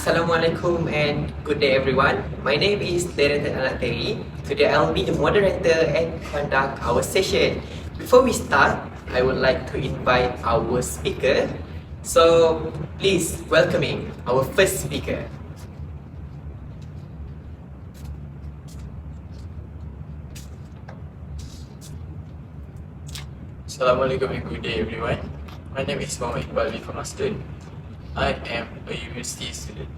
Assalamualaikum and good day everyone. My name is Darren Anak. Today I'll be the moderator and conduct our session. Before we start, I would like to invite our speaker. So please welcoming our first speaker. Assalamualaikum and good day everyone. My name is Iqbal from Masdon. I am a university student.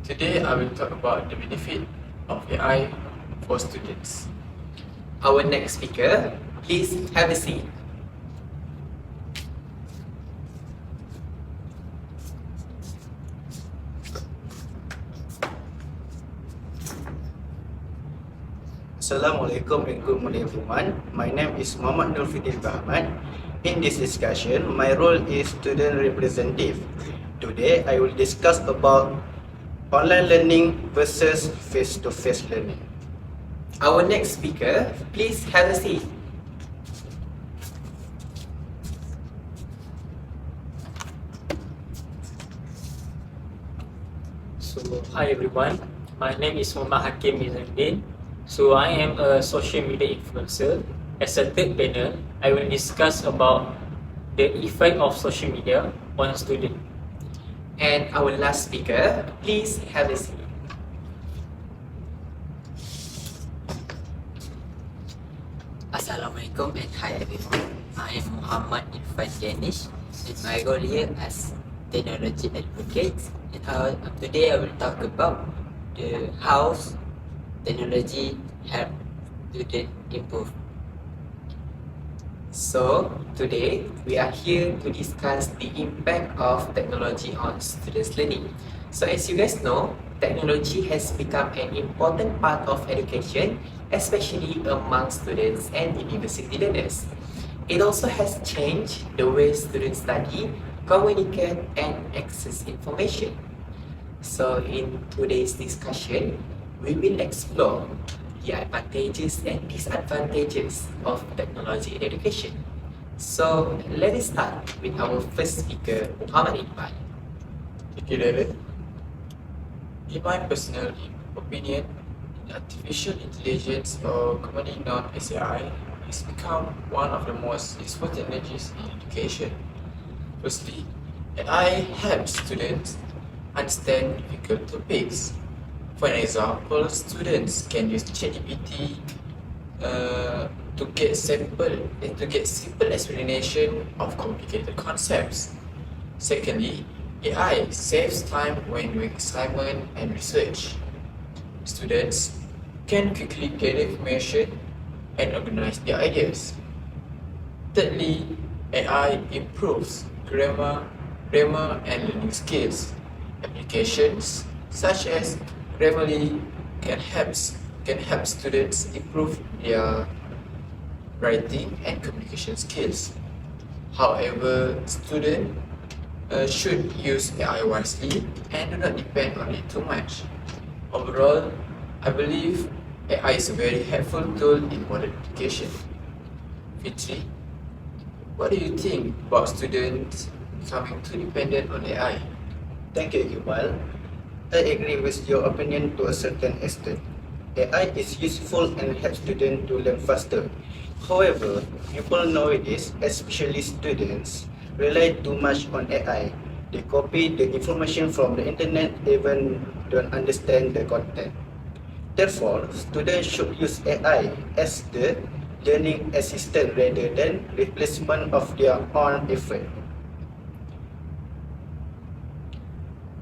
Today I will talk about the benefit of AI for students. Our next speaker, please have a seat. Assalamualaikum and good morning everyone. My name is Fitri Ahmad. In this discussion, my role is student representative. Today, I will discuss about online learning versus face-to-face learning. Our next speaker, please have a seat. So, hi everyone. My name is Hakim Zainudin. So, I am a social media influencer. As a third panel, I will discuss about the effect of social media on students. And our last speaker, please have a seat. Assalamualaikum and hi everyone. I am Muhammad Irfan Danish and my role here as technology advocate. And today I will talk about how technology help students improve. So, today we are here to discuss the impact of technology on students' learning. So, as you guys know, technology has become an important part of education, especially among students and university learners. It also has changed the way students study, communicate, and access information. So, in today's discussion, we will explore the advantages and disadvantages of technology in education. So let us start with our first speaker, Ahmad Iqbal. Thank you, Darren. In my personal opinion, artificial intelligence, or commonly known as AI, has become one of the most useful technologies in education. Firstly, AI helps students understand difficult topics. For example, students can use ChatGPT to get simple explanation of complicated concepts. Secondly, AI saves time when doing assignment and research. Students can quickly gather information and organize their ideas. Thirdly, AI improves grammar and learning skills. Applications such as Grammarly can help students improve their writing and communication skills. However, students should use AI wisely and do not depend on it too much. Overall, I believe AI is a very helpful tool in modern education. Fitri, what do you think about students becoming too dependent on AI? Thank you, Iqbal. I agree with your opinion to a certain extent. AI is useful and helps students to learn faster. However, people nowadays, especially students, rely too much on AI. They copy the information from the internet, even don't understand the content. Therefore, students should use AI as the learning assistant rather than replacement of their own effort.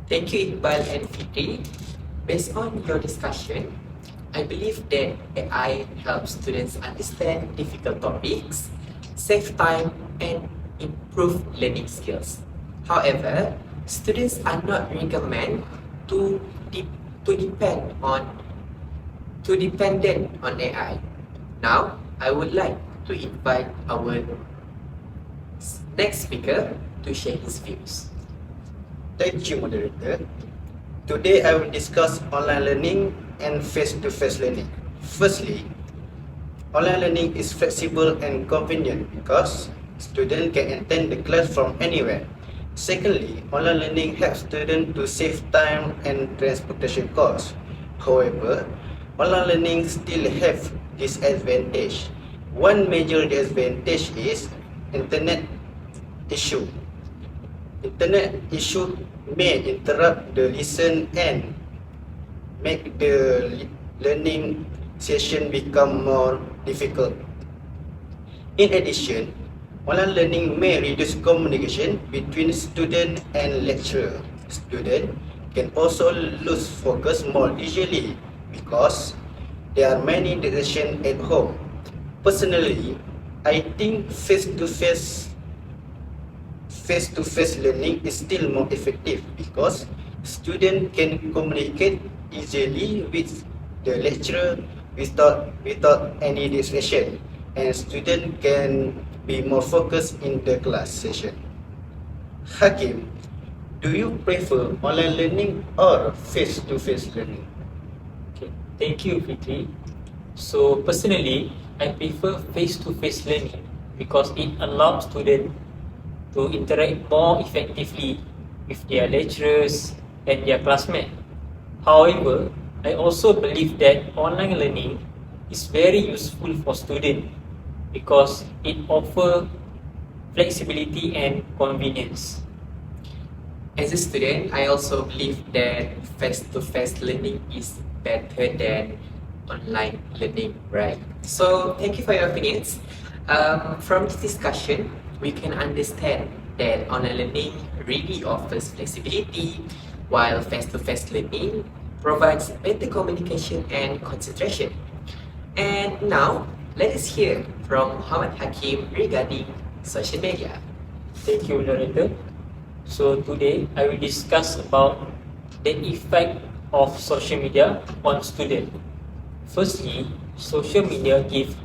Thank you, Iqbal and Fitri. Based on your discussion, I believe that AI helps students understand difficult topics, save time, and improve learning skills. However, students are not recommended to dependent on AI. Now, I would like to invite our next speaker to share his views. Thank you, Moderator. Today I will discuss online learning and face-to-face learning. Firstly, online learning is flexible and convenient because students can attend the class from anywhere. Secondly, online learning helps students to save time and transportation costs. However, online learning still have disadvantage. One major disadvantage is internet issue. Internet issue may interrupt the lesson and make the learning session become more difficult. In addition, online learning may reduce communication between student and lecturer. Student can also lose focus more easily because there are many distractions at home. Personally, I think face-to-face learning is still more effective because students can communicate easily with the lecturer without any distraction, and students can be more focused in the class session. Hakim, do you prefer online learning or face-to-face learning? Okay, thank you, Fitri. So personally, I prefer face-to-face learning because it allows students to interact more effectively with their lecturers and their classmates. However, I also believe that online learning is very useful for students because it offers flexibility and convenience. As a student, I also believe that face-to-face learning is better than online learning, right? So thank you for your opinions. From this discussion, we can understand that online learning really offers flexibility, while face-to-face learning provides better communication and concentration. And now, let us hear from Muhammad Hakim regarding social media. Thank you, Moderator. So today I will discuss about the effect of social media on students. Firstly, social media give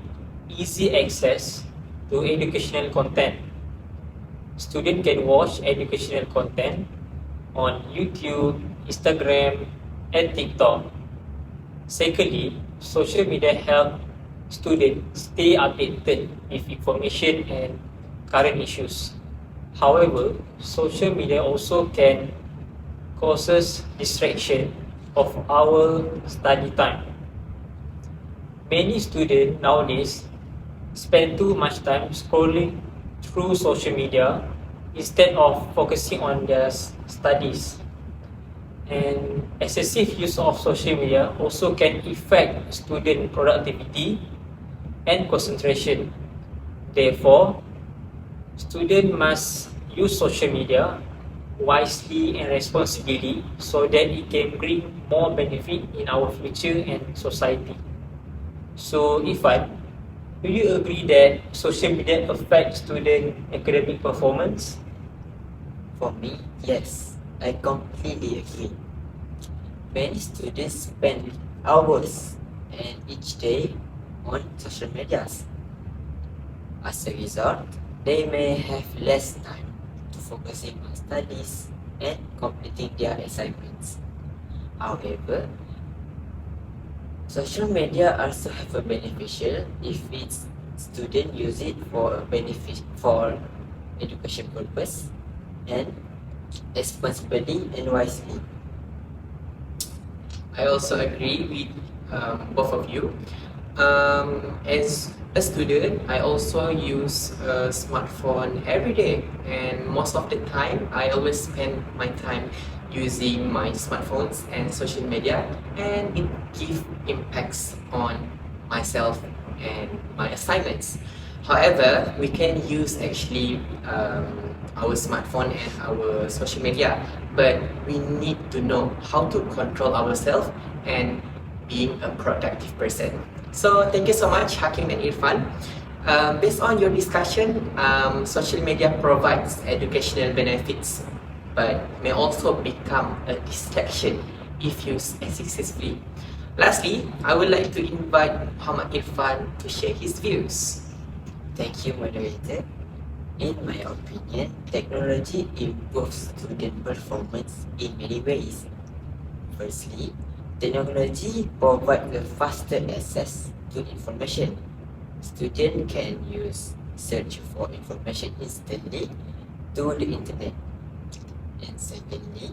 easy access to educational content. Students can watch educational content on YouTube, Instagram, and TikTok. Secondly, social media help students stay updated with information and current issues. However, social media also can causes distraction of our study time. Many students nowadays spend too much time scrolling through social media instead of focusing on their studies. And excessive use of social media also can affect student productivity and concentration. Therefore, students must use social media wisely and responsibly so that it can bring more benefit in our future and society. So, Irfan, do you agree that social media affects student academic performance? For me, yes, I completely agree. Many students spend hours and each day on social medias. As a result, they may have less time to focusing on studies and completing their assignments. However, social media also have a beneficial if its student use it for a benefit for education purpose and responsibly and wisely. I also agree with both of you. As a student, I also use a smartphone every day, and most of the time, I always spend my time using my smartphones and social media, and it gives impacts on myself and my assignments. However, we can use actually our smartphone and our social media, but we need to know how to control ourselves and being a productive person. So thank you so much, Hakim and Irfan. Based on your discussion, social media provides educational benefits, but may also become a distraction if used successfully. Lastly, I would like to invite Muhammad Irfan to share his views. Thank you, Moderator. In my opinion, technology improves student performance in many ways. Firstly, technology provides a faster access to information. Students can use search for information instantly through the internet. And secondly,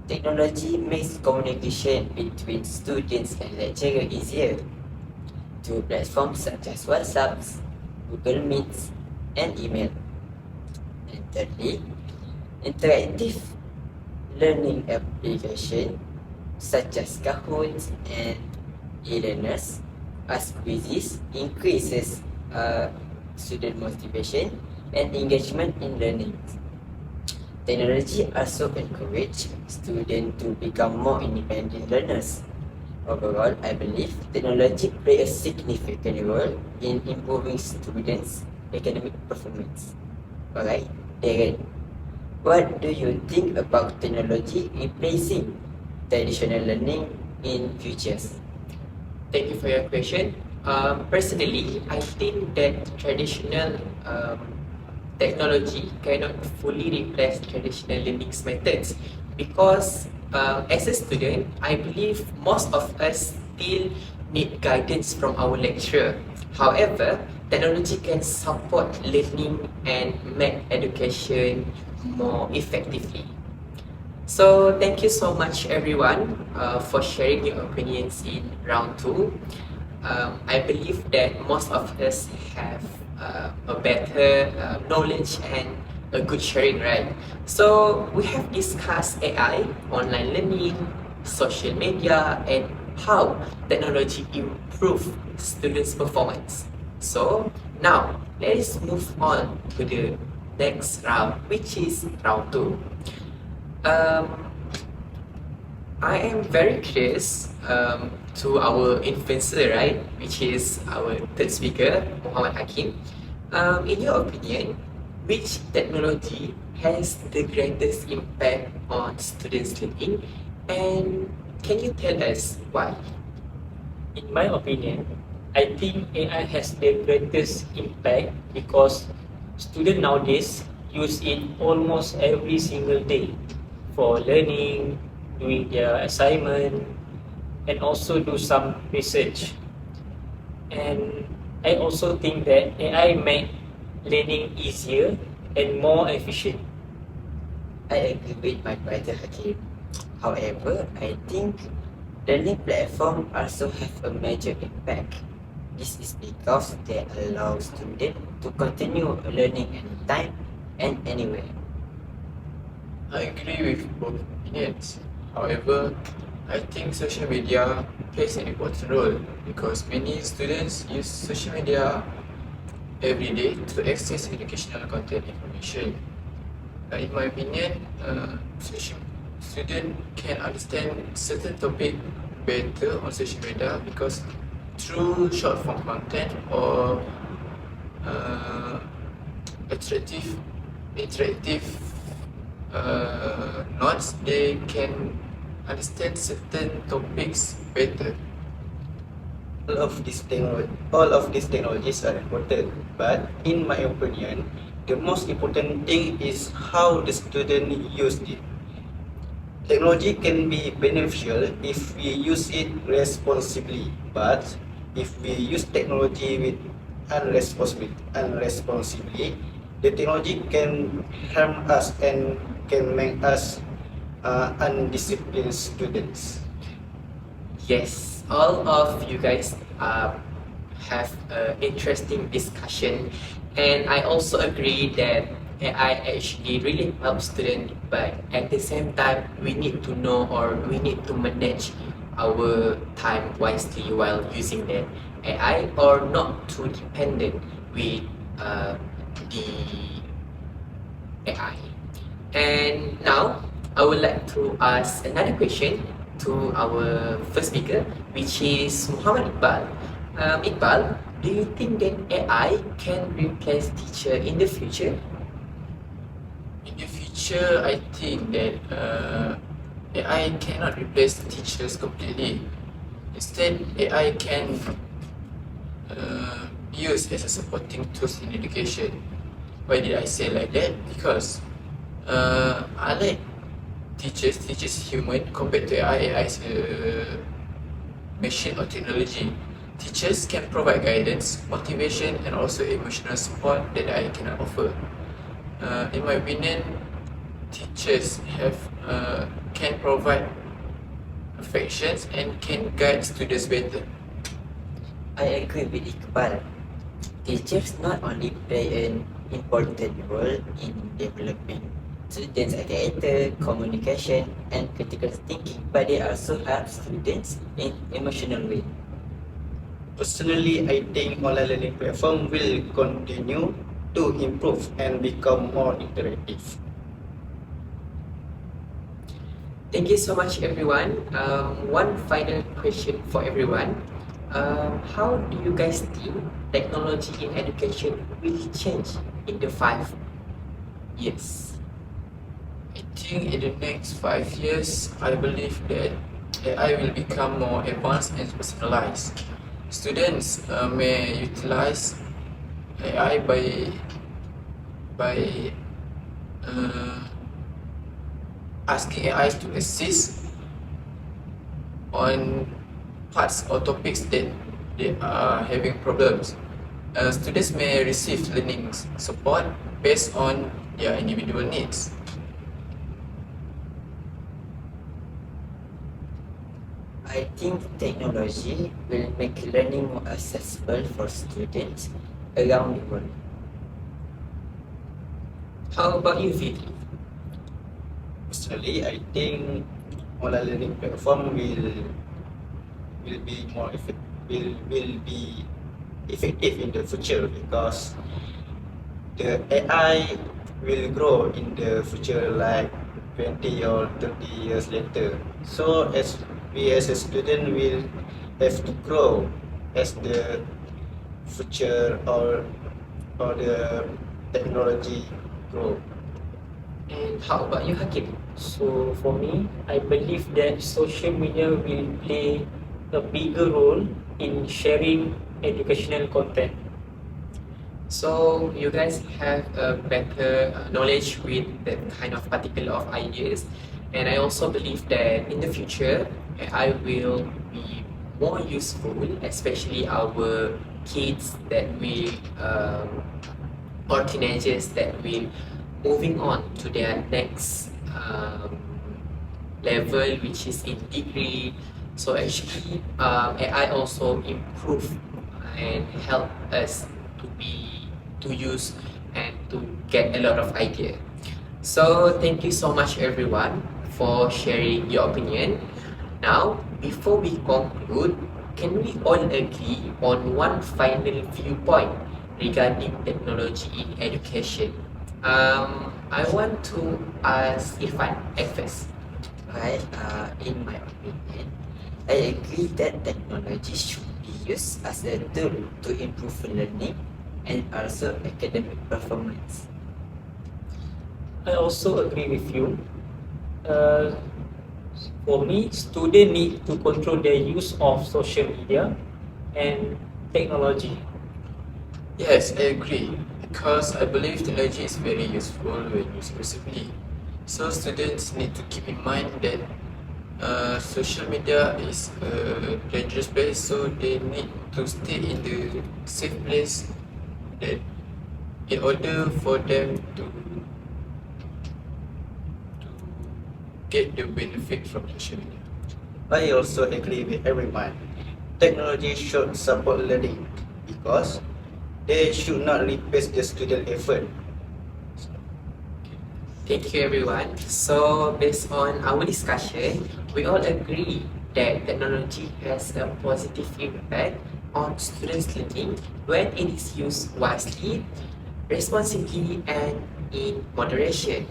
technology makes communication between students and lecturers easier through platforms such as WhatsApp, Google Meets, and email. And thirdly, interactive learning applications such as Kahoots and e-learners as quizzes increases student motivation and engagement in learning. Technology also encourages students to become more independent learners. Overall, I believe technology plays a significant role in improving students' academic performance. Alright, Darren, what do you think about technology replacing traditional learning in futures? Thank you for your question. Personally, I think that traditional technology cannot fully replace traditional learning methods because as a student, I believe most of us still need guidance from our lecturer. However, technology can support learning and make education more effectively. So thank you so much everyone for sharing your opinions in round 2. I believe that most of us have a better knowledge and a good sharing, right? So we have discussed AI, online learning, social media, and how technology improve students' performance. So now let's move on to the next round, which is round 2. I am very curious to our influencer, right? Which is our third speaker, Muhammad Hakim. In your opinion, which technology has the greatest impact on students' learning, and can you tell us why? In my opinion, I think AI has the greatest impact because students nowadays use it almost every single day for learning, doing their assignment, and also do some research. And I also think that AI make learning easier and more efficient. I agree with my brother Hakim. However, I think learning platforms also have a major impact. This is because they allow students to continue learning anytime and anywhere. I agree with both opinions. However, I think social media plays an important role because many students use social media every day to access educational content information. In my opinion, student can understand certain topic better on social media because through short form content or interactive notes, they can understand certain topics better. All of these technologies are important, but in my opinion, the most important thing is how the student use it. Technology can be beneficial if we use it responsibly, but if we use technology with unresponsibly, the technology can harm us and can make us undisciplined students. Yes, all of you guys have an interesting discussion, and I also agree that AI actually really helps students, but at the same time, we need to know or we need to manage our time wisely while using that AI or not too dependent with the AI. And now, I would like to ask another question to our first speaker, which is Muhammad Iqbal. Iqbal, do you think that AI can replace teacher in the future? In the future, I think that AI cannot replace teachers completely. Instead, AI can be used as a supporting tool in education. Why did I say like that? Because I like teachers human compared to AI. AI is a machine or technology. Teachers can provide guidance, motivation, and also emotional support that I cannot offer. In my opinion, teachers can provide affections and can guide students better. I agree with Iqbal. Teachers not only play an important role in developing students' character, communication, and critical thinking, but they also help students in emotional way. Personally, I think online learning platform will continue to improve and become more interactive. Thank you so much, everyone. One final question for everyone. How do you guys think technology in education will change in the 5 years? I think in the next 5 years, I believe that AI will become more advanced and personalized. Students may utilize AI by asking AI to assist on parts or topics that they are having problems. Students may receive learning support based on their individual needs. I think technology will make learning more accessible for students around the world. How about you, Fitri? Personally, I think online learning platform will be more will be effective in the future because the AI will grow in the future like 20 or 30 years later. So as we as a student will have to grow as the future or the technology grow. And how about you, Hakim? So for me, I believe that social media will play a bigger role in sharing educational content. So you guys have a better knowledge with that kind of particular of ideas, and I also believe that in the future AI will be more useful, especially our kids that will or teenagers that will moving on to their next level, which is in degree. So actually, AI also improve and help us to use and to get a lot of idea. So thank you so much, everyone, for sharing your opinion. Now, before we conclude, can we all agree on one final viewpoint regarding technology in education? I want to ask Irfan at first. Right, in my opinion, I agree that technology should be used as a tool to improve learning and also academic performance. I also agree with you. For me, students need to control their use of social media and technology. Yes, I agree because I believe technology is very useful when used responsibly. So students need to keep in mind that social media is a dangerous place, so they need to stay in the safe place that in order for them to get the benefit from social media. I also agree with everyone. Technology should support learning because they should not replace the student effort. Thank you, everyone. So, based on our discussion, we all agree that technology has a positive impact on students' learning when it is used wisely, responsibly, and in moderation.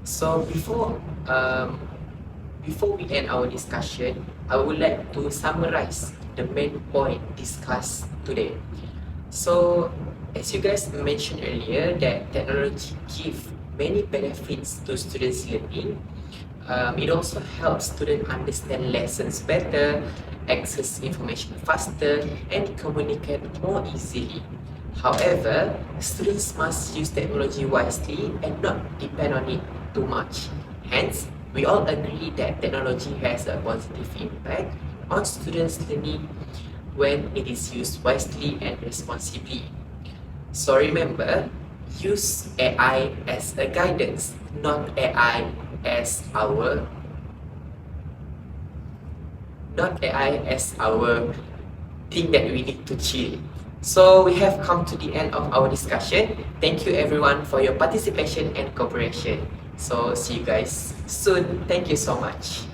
So, before we end our discussion, I would like to summarize the main point discussed today. So, as you guys mentioned earlier, that technology gives many benefits to students' learning. It also helps students understand lessons better, access information faster, and communicate more easily. However, students must use technology wisely and not depend on it too much. Hence, we all agree that technology has a positive impact on students' learning when it is used wisely and responsibly. So remember, use AI as a guidance, not AI as our thing that we need to chill. So we have come to the end of our discussion. Thank you everyone for your participation and cooperation. So see you guys soon. Thank you so much.